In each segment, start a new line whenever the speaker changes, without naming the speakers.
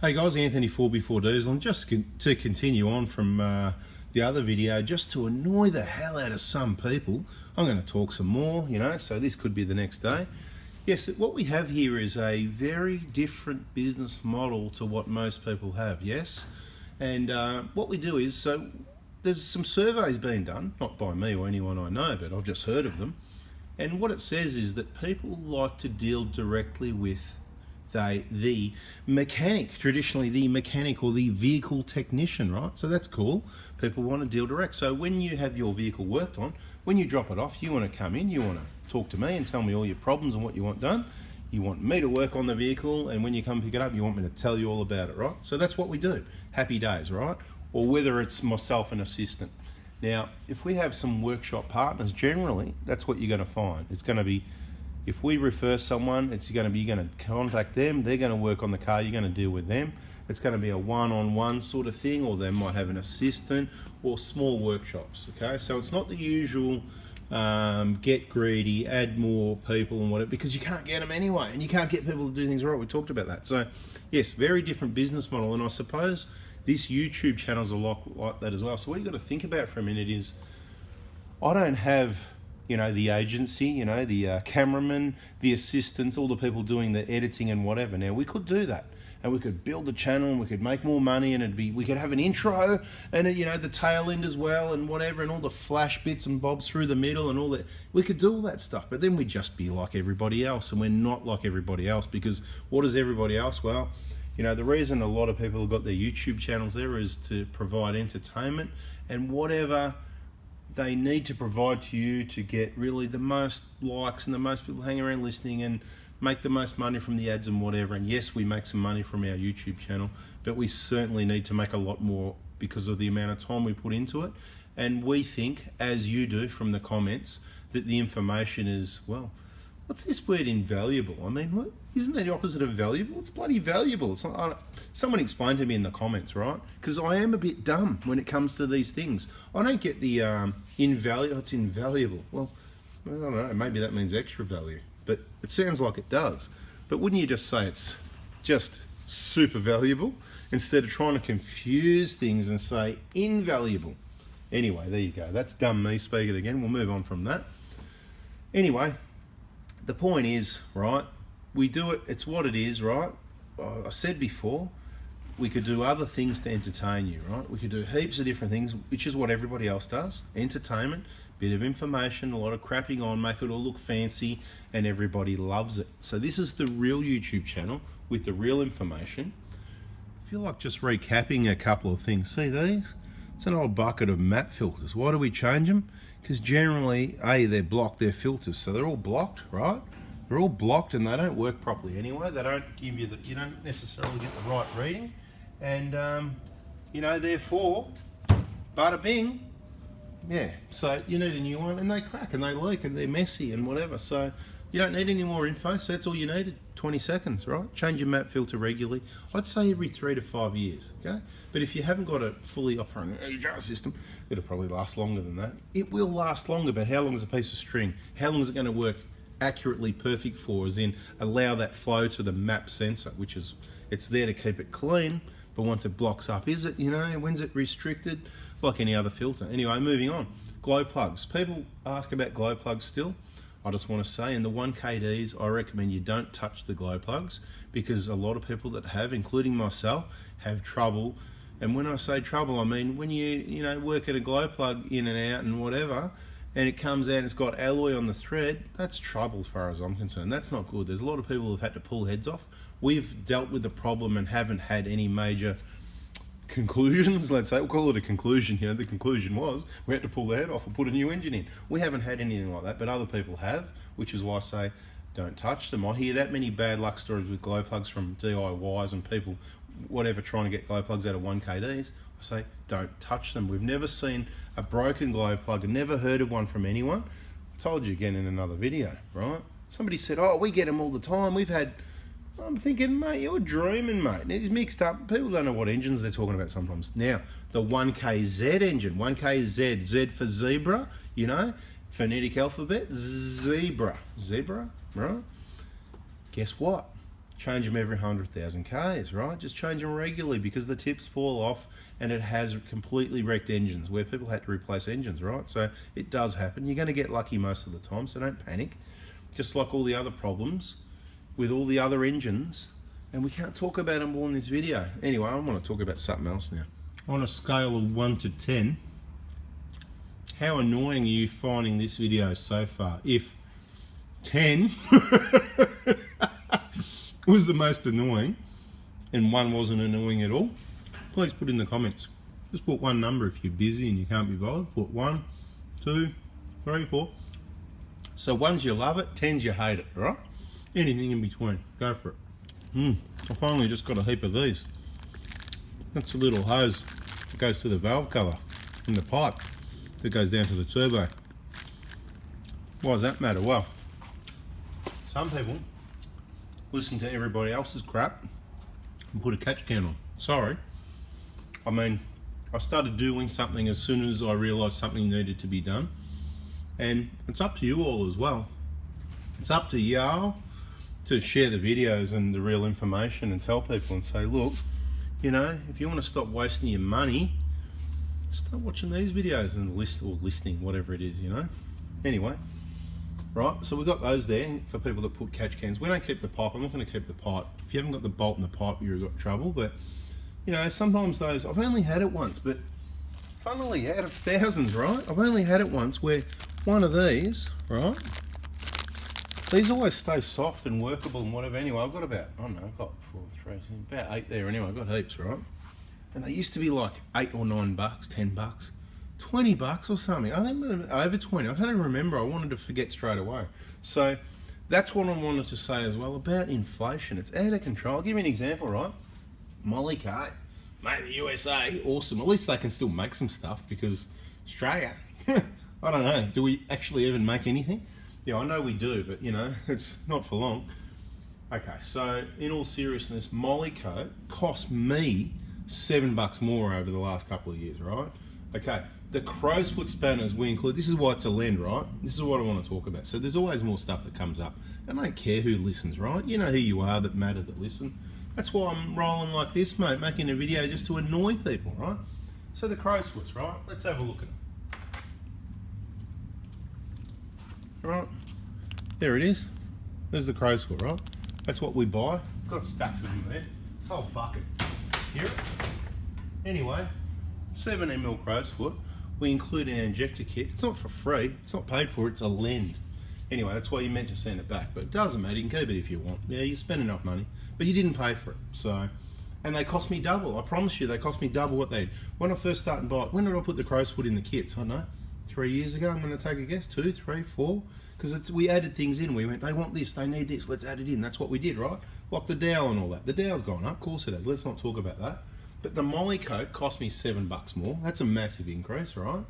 Hey guys, Anthony 4B4 Diesel, and just to continue on from the other video, just to annoy the hell out of some people, I'm going to talk some more, so this could be the next day. Yes, what we have here is a very different business model to what most people have, yes? And what we do is, so there's some surveys being done, not by me or anyone I know, but I've just heard of them. And what it says is that people like to deal directly with the mechanic, traditionally the mechanic or the vehicle technician, right? So that's cool. People want to deal direct. So when you have your vehicle worked on, when you drop it off, you want to come in, you want to talk to me and tell me all your problems and what you want done. You want me to work on the vehicle, and when you come pick it up, you want me to tell you all about it, right? So that's what we do. Happy days, right? Or whether it's myself and assistant. Now, if we have some workshop partners, generally, that's what you're going to find. It's going to be, if we refer someone, you're going to contact them, they're going to work on the car, you're going to deal with them. It's going to be a one-on-one sort of thing, or they might have an assistant, or small workshops, okay? So it's not the usual get greedy, add more people and whatever, because you can't get them anyway, and you can't get people to do things right. We talked about that. So yes, very different business model, and I suppose this YouTube channel is a lot like that as well. So what you've got to think about for a minute is, I don't have the agency, the cameraman, the assistants, all the people doing the editing and whatever. Now, we could do that, and we could build the channel, and we could make more money, and we could have an intro, and the tail end as well, and whatever, and all the flash bits and bobs through the middle, and all that. We could do all that stuff, but then we'd just be like everybody else, and we're not like everybody else, because what is everybody else? Well, the reason a lot of people have got their YouTube channels there is to provide entertainment and whatever they need to provide to you to get really the most likes and the most people hang around listening and make the most money from the ads and whatever. And yes, we make some money from our YouTube channel, but we certainly need to make a lot more because of the amount of time we put into it. And we think, as you do from the comments, that the information is, well, what's this word, invaluable? I mean, isn't that the opposite of valuable? It's bloody valuable. It's not, someone explain to me in the comments, right? Because I am a bit dumb when it comes to these things. I don't get the invaluable. It's invaluable. Well, I don't know. Maybe that means extra value, but it sounds like it does. But wouldn't you just say it's just super valuable instead of trying to confuse things and say invaluable? Anyway, there you go. That's dumb me speaking again. We'll move on from that. Anyway, the point is, right, we do it, it's what it is, right? I said before, we could do other things to entertain you, right? We could do heaps of different things, which is what everybody else does. Entertainment, bit of information, a lot of crapping on, make it all look fancy, and everybody loves it. So this is the real YouTube channel with the real information. I feel like just recapping a couple of things. See these? It's an old bucket of matte filters. Why do we change them? Because generally, they're blocked, they're filters, so they're all blocked, right? They're all blocked and they don't work properly anyway. They don't give you you don't necessarily get the right reading. And, therefore, bada bing, yeah. So you need a new one, and they crack and they leak and they're messy and whatever. So you don't need any more info, so that's all you needed. 20 seconds, right? Change your matte filter regularly. I'd say every 3 to 5 years, okay? But if you haven't got a fully operating AJ system, it'll probably last longer than that. It will last longer, but how long is a piece of string? How long is it going to work accurately perfect for, as in allow that flow to the map sensor, which is, it's there to keep it clean, but once it blocks up, is it, when's it restricted? Like any other filter. Anyway, moving on. Glow plugs. People ask about glow plugs still. I just want to say, in the 1KDs, I recommend you don't touch the glow plugs, because a lot of people that have, including myself, have trouble. And when I say trouble, I mean when you work at a glow plug in and out and whatever, and it comes out and it's got alloy on the thread, that's trouble as far as I'm concerned. That's not good. There's a lot of people who've had to pull heads off. We've dealt with the problem and haven't had any major conclusions, let's say. We'll call it a conclusion. The conclusion was we had to pull the head off and put a new engine in. We haven't had anything like that, but other people have, which is why I say don't touch them. I hear that many bad luck stories with glow plugs from DIYs and people, whatever, trying to get glow plugs out of 1KDs. I say don't touch them. We've never seen a broken glow plug and never heard of one from anyone. I told you again in another video, right? Somebody said, oh, we get them all the time. We've had, I'm thinking, mate, you're dreaming, mate. It's mixed up. People don't know what engines they're talking about sometimes. Now, the 1KZ engine, 1KZ, Z for zebra, phonetic alphabet, zebra, right? Guess what? change them every 100,000 Ks, right? Just change them regularly because the tips fall off and it has completely wrecked engines where people had to replace engines, right? So it does happen. You're going to get lucky most of the time, so don't panic. Just like all the other problems with all the other engines, and we can't talk about them all in this video. Anyway, I want to talk about something else now. On a scale of 1 to 10, how annoying are you finding this video so far? If 10 was the most annoying and 1 wasn't annoying at all, please put in the comments. Just put one number if you're busy and you can't be bothered. Put 1, 2, 3, 4. So 1's you love it, 10's you hate it, right? Anything in between, go for it. I finally just got a heap of these. That's a little hose that goes to the valve cover in the pipe that goes down to the turbo. Why does that matter? Well, some people listen to everybody else's crap and put a catch can on. Sorry. I mean, I started doing something as soon as I realised something needed to be done. And it's up to you all as well. It's up to y'all to share the videos and the real information and tell people and say, look, you know, if you want to stop wasting your money, start watching these videos and listening, whatever it is, you know. Anyway. Right, so we've got those there for people that put catch cans. We don't keep the pipe. I'm not going to keep the pipe. If you haven't got the bolt in the pipe, you've got trouble. But, you know, sometimes those, I've only had it once, but funnily, out of thousands, right, I've only had it once where one of these, right, these always stay soft and workable and whatever. Anyway, I've got about, I don't know, I've got 4, 3, about 8 there anyway. I've got heaps, right? And they used to be like $8 or $9, $10. $20 or something. I think over 20. I can't even remember. I wanted to forget straight away. So that's what I wanted to say as well about inflation. It's out of control. I'll give you an example, right? Molly Kate, made in the USA, awesome. At least they can still make some stuff because Australia, I don't know. Do we actually even make anything? Yeah, I know we do, but you know, it's not for long. Okay, so in all seriousness, Molly Coat cost me $7 more over the last couple of years, right? Okay, the crow's foot spanners we include, this is why it's a lend, right? This is what I want to talk about. So there's always more stuff that comes up. I don't care who listens, right? You know who you are that matter that listen. That's why I'm rolling like this, mate, making a video just to annoy people, right? So the crow's foots, right? Let's have a look at them. Right, there it is. There's the crow's foot, right? That's what we buy. Got stacks of them there. This whole bucket. Hear it? Anyway, 7mm crow's foot. We include an injector kit. It's not for free. It's not paid for. It's a lend. Anyway, that's why you meant to send it back. But it doesn't matter. You can keep it if you want. Yeah, you spend enough money, but you didn't pay for it. So, and they cost me double. I promise you, they cost me double what they. When I first started buying, when did I put the crow's foot in the kits? I don't know. 3 years ago. I'm going to take a guess. 2, 3, 4. Because we added things in. We went, they want this, they need this. Let's add it in. That's what we did, right? Like the dowel and all that. The dowel's gone up. Of course it has. Let's not talk about that. But the Molly coat cost me $7 more. That's a massive increase, right?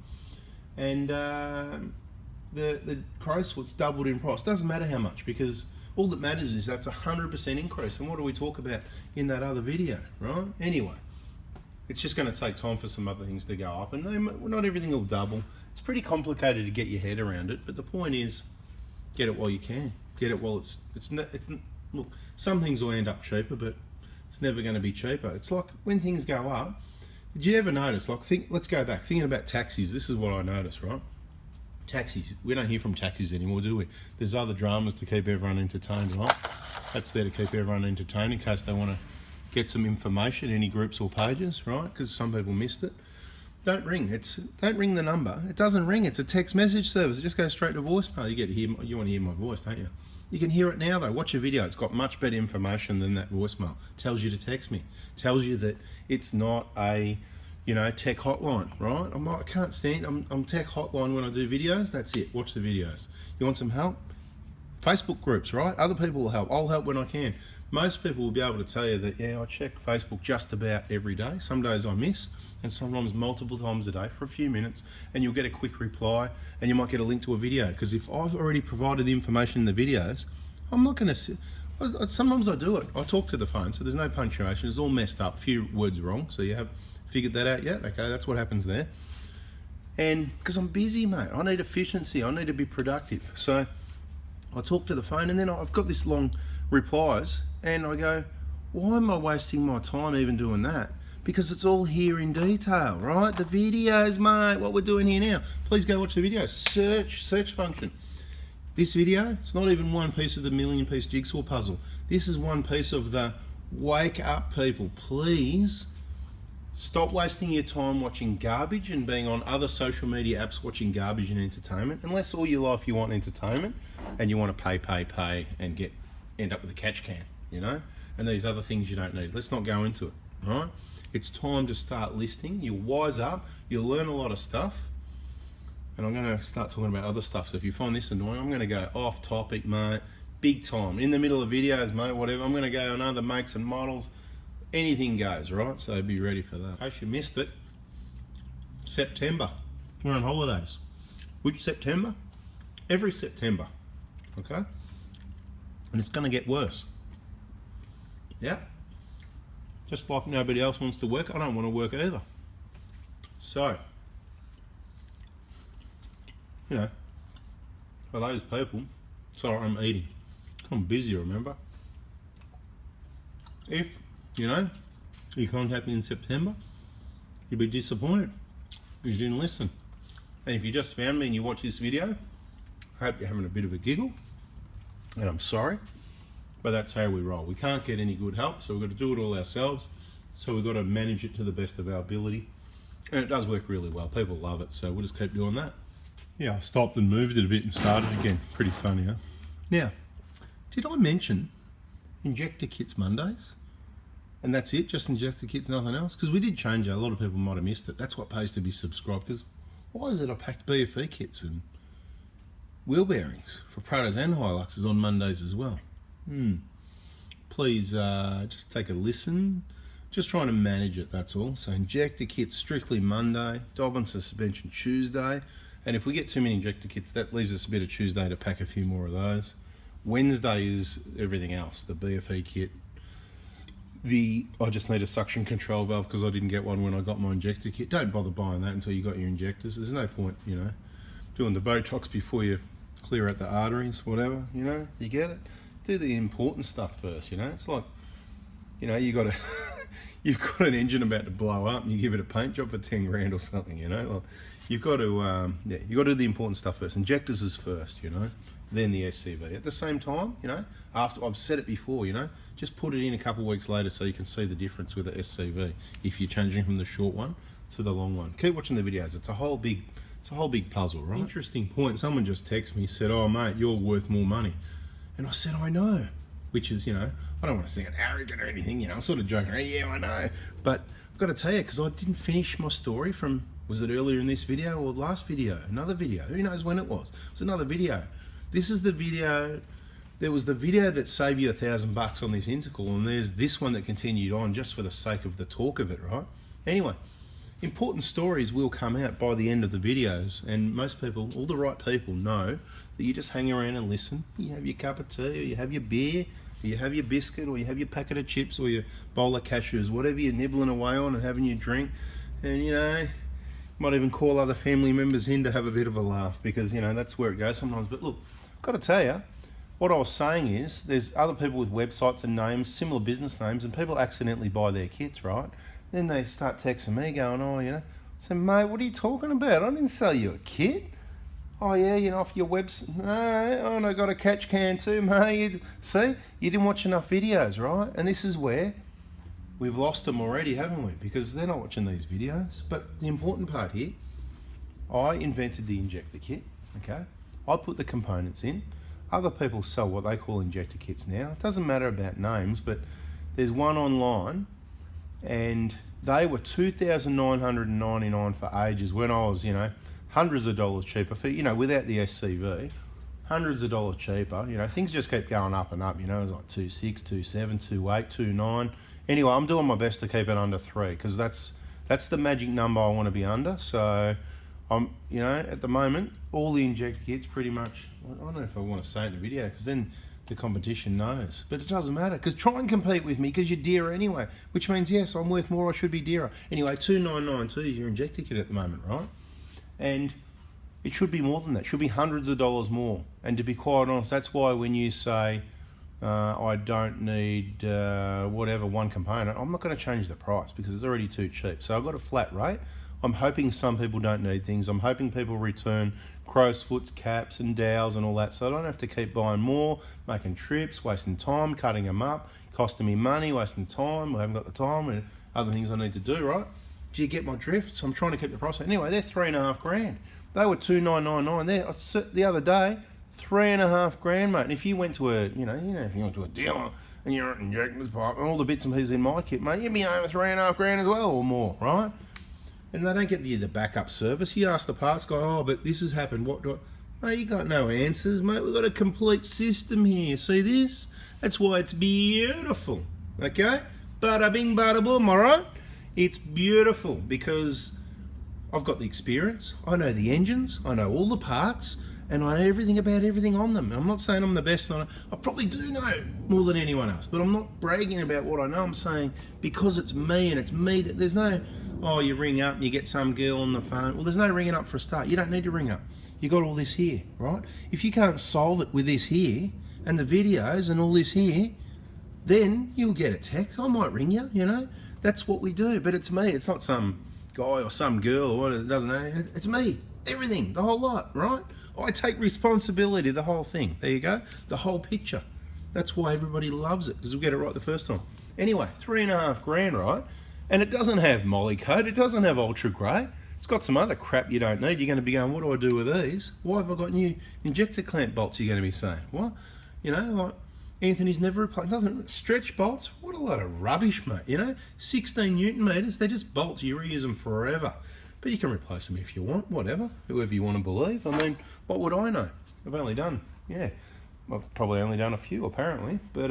And the crow's foot's doubled in price. Doesn't matter how much, because all that matters is that's 100% increase. And what do we talk about in that other video, right? Anyway, it's just going to take time for some other things to go up, and not everything will double. It's pretty complicated to get your head around it, but the point is, get it while you can. Get it while it's look, some things will end up cheaper, but it's never going to be cheaper. It's like when things go up. Did you ever notice? Like, let's go back. Thinking about taxis. This is what I noticed, right? Taxis. We don't hear from taxis anymore, do we? There's other dramas to keep everyone entertained, right? That's there to keep everyone entertained in case they want to get some information, any groups or pages, right? Because some people missed it. Don't ring. Don't ring the number. It doesn't ring. It's a text message service. It just goes straight to voicemail. You want to hear my voice, don't you? You can hear it now though. Watch a video. It's got much better information than that voicemail. Tells you to text me. Tells you that it's not a, tech hotline, right? I can't stand. I'm tech hotline when I do videos. That's it. Watch the videos. You want some help? Facebook groups, right? Other people will help. I'll help when I can. Most people will be able to tell you that, yeah, I check Facebook just about every day. Some days I miss, and sometimes multiple times a day for a few minutes, and you'll get a quick reply, and you might get a link to a video. Because if I've already provided the information in the videos, I'm not going to. Sometimes I do it. I talk to the phone, so there's no punctuation. It's all messed up. A few words wrong. So you have figured that out yet? Okay, that's what happens there. And because I'm busy, mate, I need efficiency. I need to be productive. So I talk to the phone, and then I've got this long replies, and I go, why am I wasting my time even doing that? Because it's all here in detail, right? The videos, mate, what we're doing here now. Please go watch the video. Search function. This video, it's not even one piece of the million-piece jigsaw puzzle. This is one piece of the wake up, people. Please stop wasting your time watching garbage and being on other social media apps watching garbage and entertainment. Unless all your life you want entertainment and you want to pay and end up with a catch can, you know? And these other things you don't need. Let's not go into it, right? It's time to start listening. You'll wise up. You'll learn a lot of stuff. And I'm going to start talking about other stuff. So if you find this annoying, I'm going to go off topic, mate. Big time. In the middle of videos, mate, whatever. I'm going to go on other makes and models. Anything goes, right? So be ready for that. In case you missed it, September. We're on holidays. Which September? Every September. Okay? And it's going to get worse. Yeah? Just like nobody else wants to work, I don't want to work either. So, you know, for those people, sorry, I'm eating. I'm busy, remember? If, you know, you contact me in September, you'll be disappointed because you didn't listen. And if you just found me and you watch this video, I hope you're having a bit of a giggle. And I'm sorry, but that's how we roll. We can't get any good help, so we've got to do it all ourselves. So we've got to manage it to the best of our ability. And it does work really well. People love it, so we'll just keep doing that. Yeah, I stopped and moved it a bit and started again. Pretty funny, huh? Now, did I mention Injector Kits Mondays? And that's it, just Injector Kits, nothing else? Because we did change it. A lot of people might have missed it. That's what pays to be subscribed. Because why is it I packed BFE kits and wheel bearings for Prados and Hiluxes on Mondays as well? Please just take a listen. Just trying to manage it, that's all. So Injector Kits strictly Monday, dog on suspension Tuesday. And if we get too many Injector Kits, that leaves us a bit of Tuesday to pack a few more of those. Wednesday is everything else, the BFE kit. I just need a suction control valve because I didn't get one when I got my Injector Kit. Don't bother buying that until you got your injectors. There's no point, you know, doing the Botox before you clear out the arteries, whatever, you know, you get it. Do the important stuff first, you know. It's like, you know, you've got an engine about to blow up and you give it a paint job for 10 grand or something, you know. Like, you've got to, you've got to do the important stuff first. Injectors is first, you know, then the SCV. At the same time, you know, after I've said it before, you know, just put it in a couple of weeks later so you can see the difference with the SCV if you're changing from the short one to the long one. Keep watching the videos. It's a whole big puzzle, right? Interesting point. Someone just texted me, said, "Oh mate, you're worth more money," and I said, "I know," which is, you know, I don't want to sound arrogant or anything, you know, I'm sort of joking around. Yeah, I know, but I've got to tell you, because I didn't finish my story from, was it earlier in this video or last video? Another video. Who knows when it was? It's another video. This is the video. There was the video that saved you $1,000 on this intercal, and there's this one that continued on just for the sake of the talk of it, right? Anyway, important stories will come out by the end of the videos, and most people, all the right people, know that you just hang around and listen. You have your cup of tea, or you have your beer, or you have your biscuit, or you have your packet of chips, or your bowl of cashews, whatever you're nibbling away on and having your drink, and you know, might even call other family members in to have a bit of a laugh, because you know that's where it goes sometimes. But look, I've got to tell you, what I was saying is, there's other people with websites and names, similar business names, and people accidentally buy their kits, right? Then they start texting me going, "Oh, you know," I said, "Mate, what are you talking about? I didn't sell you a kit." "Oh yeah, you know, off your website." "No, oh, and I got a catch can too, mate." See, you didn't watch enough videos, right? And this is where we've lost them already, haven't we? Because they're not watching these videos. But the important part here, I invented the Injector Kit, okay? I put the components in. Other people sell what they call Injector Kits now. It doesn't matter about names, but there's one online, and they were $2,999 for ages when I was, you know, hundreds of dollars cheaper for, you know, without the SCV, hundreds of dollars cheaper. You know, things just keep going up and up, you know. It was like 2.6, 2.7, 2.8, 2.9. Anyway, I'm doing my best to keep it under 3 because that's the magic number I want to be under. So I'm, you know, at the moment, all the Injector Kits pretty much, I don't know if I want to say it in the video because then the competition knows, but it doesn't matter because try and compete with me because you're dearer anyway, which means yes, I'm worth more, I should be dearer. Anyway, $2,992 is your Injector Kit at the moment, right? And it should be more than that. It should be hundreds of dollars more. And to be quite honest, that's why when you say, I don't need whatever one component. I'm not going to change the price because it's already too cheap. So I've got a flat rate. I'm hoping some people don't need things. I'm hoping people return crow's foots, caps and dowels and all that, so I don't have to keep buying more, making trips, wasting time, cutting them up, costing me money, wasting time. I haven't got the time and other things I need to do, right? Do you get my drift? So I'm trying to keep the price. Anyway, they're $3.5 grand. They were $2,999 there. The other day, $3.5 grand, mate. And if you went to if you went to a dealer and you're at Injector's Park and all the bits and pieces in my kit, mate, you'd be over $3.5 grand as well or more, right? And they don't get the backup service. You ask the parts guy, oh, but this has happened. What? Mate, you got no answers, mate. We've got a complete system here. See this? That's why it's beautiful. Okay? Bada bing, bada boom, alright? It's beautiful because I've got the experience. I know the engines. I know all the parts. And I know everything about everything on them. I'm not saying I'm the best on it. I probably do know more than anyone else. But I'm not bragging about what I know. I'm saying because it's me and it's me. There's no... oh, you ring up and you get some girl on the phone. Well, there's no ringing up for a start. You don't need to ring up. You got all this here, right? If you can't solve it with this here and the videos and all this here, then you'll get a text. I might ring you, you know. That's what we do. But it's me. It's not some guy or some girl or what, it doesn't know. It's me. Everything. The whole lot, right? I take responsibility, the whole thing. There you go. The whole picture. That's why everybody loves it, because we'll get it right the first time. Anyway, $3.5 grand, right? And it doesn't have molly coat, it doesn't have ultra grey. It's got some other crap you don't need. You're going to be going, what do I do with these? Why have I got new injector clamp bolts, you're going to be saying? What? You know, like, Anthony's never replaced nothing. Stretch bolts? What a lot of rubbish, mate. You know, 16 Newton meters, they're just bolts. You reuse them forever. But you can replace them if you want, whatever. Whoever you want to believe. I mean, what would I know? I've only done, I've probably only done a few, apparently. But,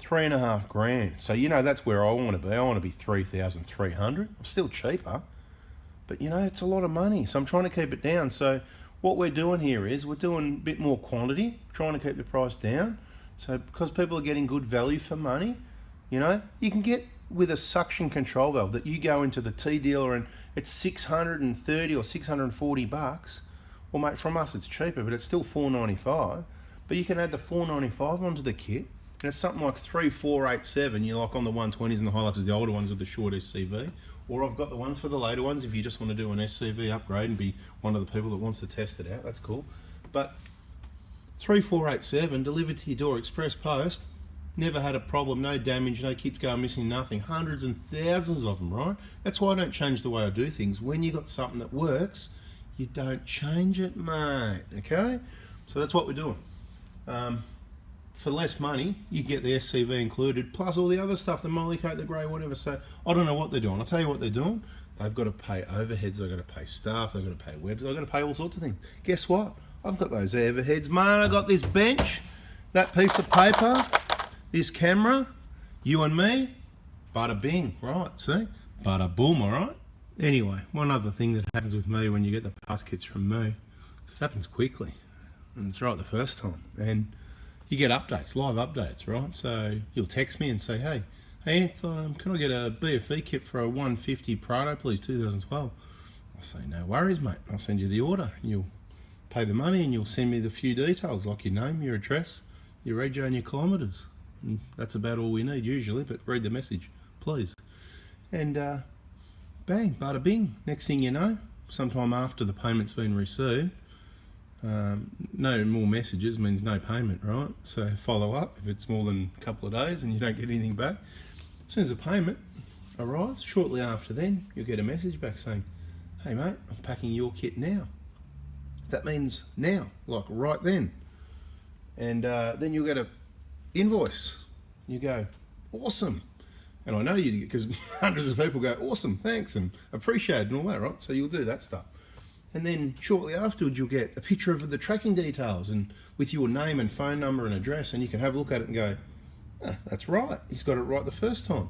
$3.5 grand. So, you know, that's where I want to be. I want to be 3,300. I'm still cheaper. But, you know, it's a lot of money. So I'm trying to keep it down. So what we're doing here is we're doing a bit more quantity, trying to keep the price down. So because people are getting good value for money, you know, you can get with a suction control valve that you go into the T dealer and it's 630 or 640 bucks. Well, mate, from us it's cheaper, but it's still $495. But you can add the $495 onto the kit. And it's something like 3487. You're like on the 120s and the highlights is the older ones with the short SCV. Or I've got the ones for the later ones if you just want to do an SCV upgrade and be one of the people that wants to test it out. That's cool. But 3487 delivered to your door, express post. Never had a problem, no damage, no kits going missing, nothing. Hundreds and thousands of them, right? That's why I don't change the way I do things. When you got something that works, you don't change it, mate. Okay? So that's what we're doing. For less money, you get the SCV included, plus all the other stuff, the molly coat, the grey, whatever. So I don't know what they're doing. I'll tell you what they're doing. They've got to pay overheads, they've got to pay staff, they've got to pay webs, they've got to pay all sorts of things. Guess what? I've got those overheads, man. I got this bench, that piece of paper, this camera, you and me, bada bing, right, see? Bada boom, all right? Anyway, one other thing that happens with me when you get the parts kits from me, this happens quickly, and it's right the first time. And you get updates, live updates, right? So you'll text me and say, hey Anth, can I get a BFE kit for a 150 Prado, please, 2012? I'll say, no worries, mate. I'll send you the order. You'll pay the money and you'll send me the few details, like your name, your address, your rego and your kilometres. And that's about all we need usually, but read the message, please. And bang, bada bing. Next thing you know, sometime after the payment's been received, no more messages means no payment, right? So follow up if it's more than a couple of days and you don't get anything back. As soon as the payment arrives, shortly after then, you'll get a message back saying, hey mate, I'm packing your kit now. That means now, like right then. And then you'll get a invoice. You go, awesome. And I know you do, because hundreds of people go, awesome, thanks, and appreciate it and all that, right? So you'll do that stuff. And then shortly afterwards, you'll get a picture of the tracking details and with your name and phone number and address, and you can have a look at it and go, that's right. He's got it right the first time.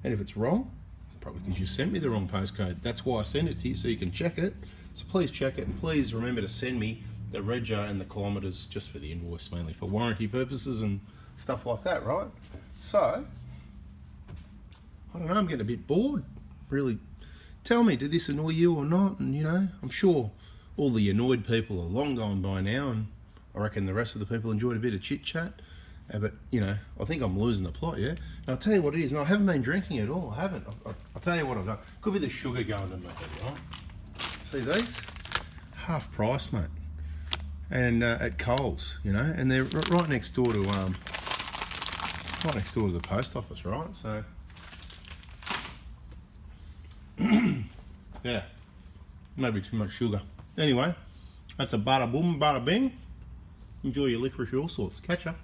And if it's wrong, probably because you sent me the wrong postcode. That's why I send it to you, so you can check it. So please check it, and please remember to send me the rego and the kilometres just for the invoice, mainly for warranty purposes and stuff like that, right? So, I don't know, I'm getting a bit bored, really. Tell me, did this annoy you or not? And you know, I'm sure all the annoyed people are long gone by now, and I reckon the rest of the people enjoyed a bit of chit chat. But, you know, I think I'm losing the plot, yeah? And I'll tell you what it is, and I haven't been drinking at all, I haven't. I'll tell you what I've done. Could be the sugar going to my head, right? See these? Half price, mate. And at Coles, you know, and they're right next door to the post office, right? So, yeah, maybe too much sugar. Anyway, that's a bada boom, bada bing. Enjoy your licorice, all sorts. Catch ya.